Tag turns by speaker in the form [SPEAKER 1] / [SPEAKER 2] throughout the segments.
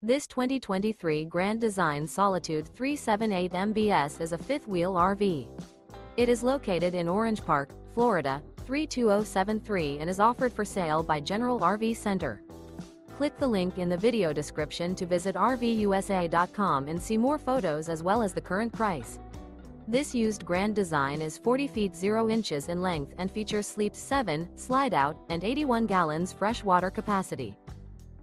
[SPEAKER 1] This 2023 Grand Design Solitude 378 MBS is a fifth-wheel RV. It is located in Orange Park, Florida, 32073 and is offered for sale by General RV Center. Click the link in the video description to visit RVUSA.com and see more photos as well as the current price. This used Grand Design is 40 feet 0 inches in length and features Sleeps 7, Slideout, and 81 gallons fresh water capacity.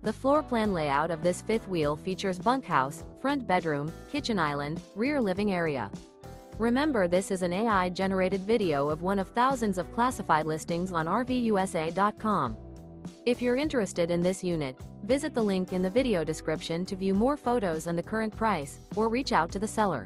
[SPEAKER 1] The floor plan layout of this fifth wheel features bunkhouse, front bedroom, kitchen island, rear living area. Remember, this is an AI-generated video of one of thousands of classified listings on RVUSA.com. If you're interested in this unit, visit the link in the video description to view more photos and the current price, or reach out to the seller.